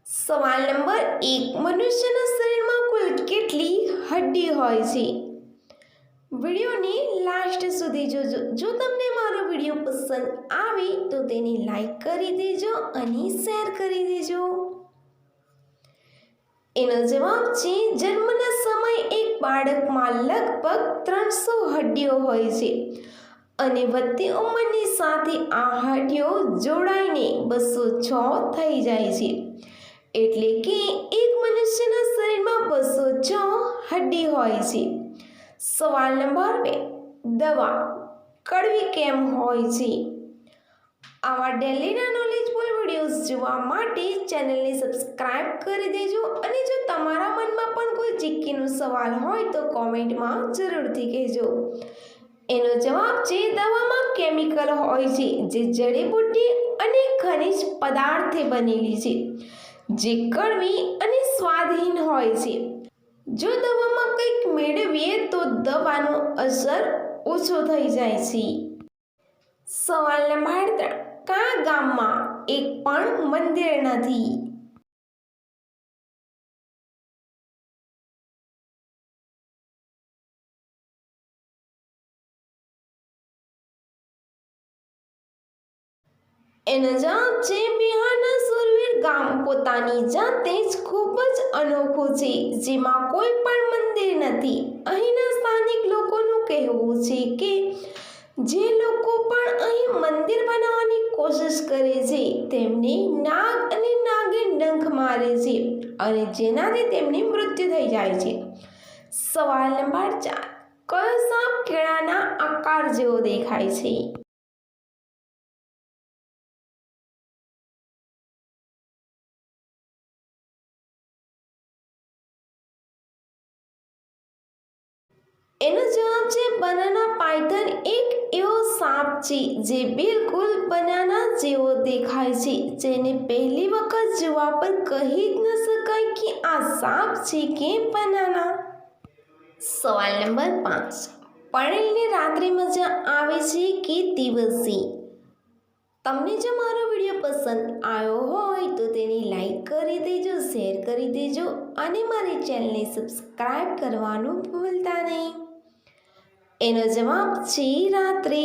સવાલ નંબર 1, મનુષ્યના શરીરમાં કુલ કેટલી હડ્ડી હોય છે? વિડીયોની લાસ્ટ સુધી જોજો. જો તમને મારો વિડીયો પસંદ આવે તો તેને લાઈક કરી દેજો અને શેર કરી દેજો. એનો જવાબ છે જન્મના સમયે એક બાળકમાં લગભગ 300 હડ્ડીઓ હોય છે અને વધતી ઉંમરની સાથે આ હડ્ડીઓ જોડાઈને 206 થઈ જાય છે. એટલે કે એક મનુષ્યના શરીરમાં 206 હડ્ડી હોય છે. સવાલ નંબર 2, દવા કડવી કેમ હોય છે? આવા ડેલીના નોલેજફુલ વિડીયોઝ જોવા માટે ચેનલને સબસ્ક્રાઇબ કરી દેજો અને જો તમારા મનમાં પણ કોઈ જીકેનો સવાલ હોય તો કોમેન્ટમાં જરૂરથી કહેજો. એનો જવાબ છે દવામાં કેમિકલ હોય છે જે જડીબુટ્ટી અને ખનિજ પદાર્થથી બનેલી છે જે કડવી અને સ્વાદહીન હોય છે. જો દવામાં કંઈક મેળવીએ તો દવાનો અસર ઓછો થઈ જાય છે. સવાલ નંબર 3, કયા ગામમાં એક પણ મંદિર નથી? એનો જવાબ છે બિહારના સુરવીર ગામ. પોતાની જાતે જ ખૂબ જ અનોખું છે, જેમાં કોઈ પણ મંદિર નથી. અહીંના સ્થાનિક લોકોનું કહેવું છે કે જે લોકો પણ અહીં મંદિર બનાવવાની કોશિશ કરે છે તેમને નાગ અને નાગિન ડંખ મારે છે અને જેનાથી તેમની મૃત્યુ થઈ જાય છે. સવાલ નંબર 4, કયો સાપ કેળાના આકાર જેવો દેખાય છે? એનો જવાબ છે બનાના પાયથન. એક એવો સાપ છે જે બિલકુલ બનાના જેવો દેખાય છે, જેને પહેલી વખત જોવા પર કહી જ ન શકાય કે આ સાપ છે કે બનાના. સવાલ નંબર 5, પડેલની રાત્રે મજા આવે છે કે દિવસે? તમને જો મારો વિડીયો પસંદ આવ્યો હોય તો તેને લાઈક કરી દેજો, શેર કરી દેજો અને મારી ચેનલને સબસ્ક્રાઇબ કરવાનું ભૂલતા નહીં. એનો જવાબ છે રાત્રે.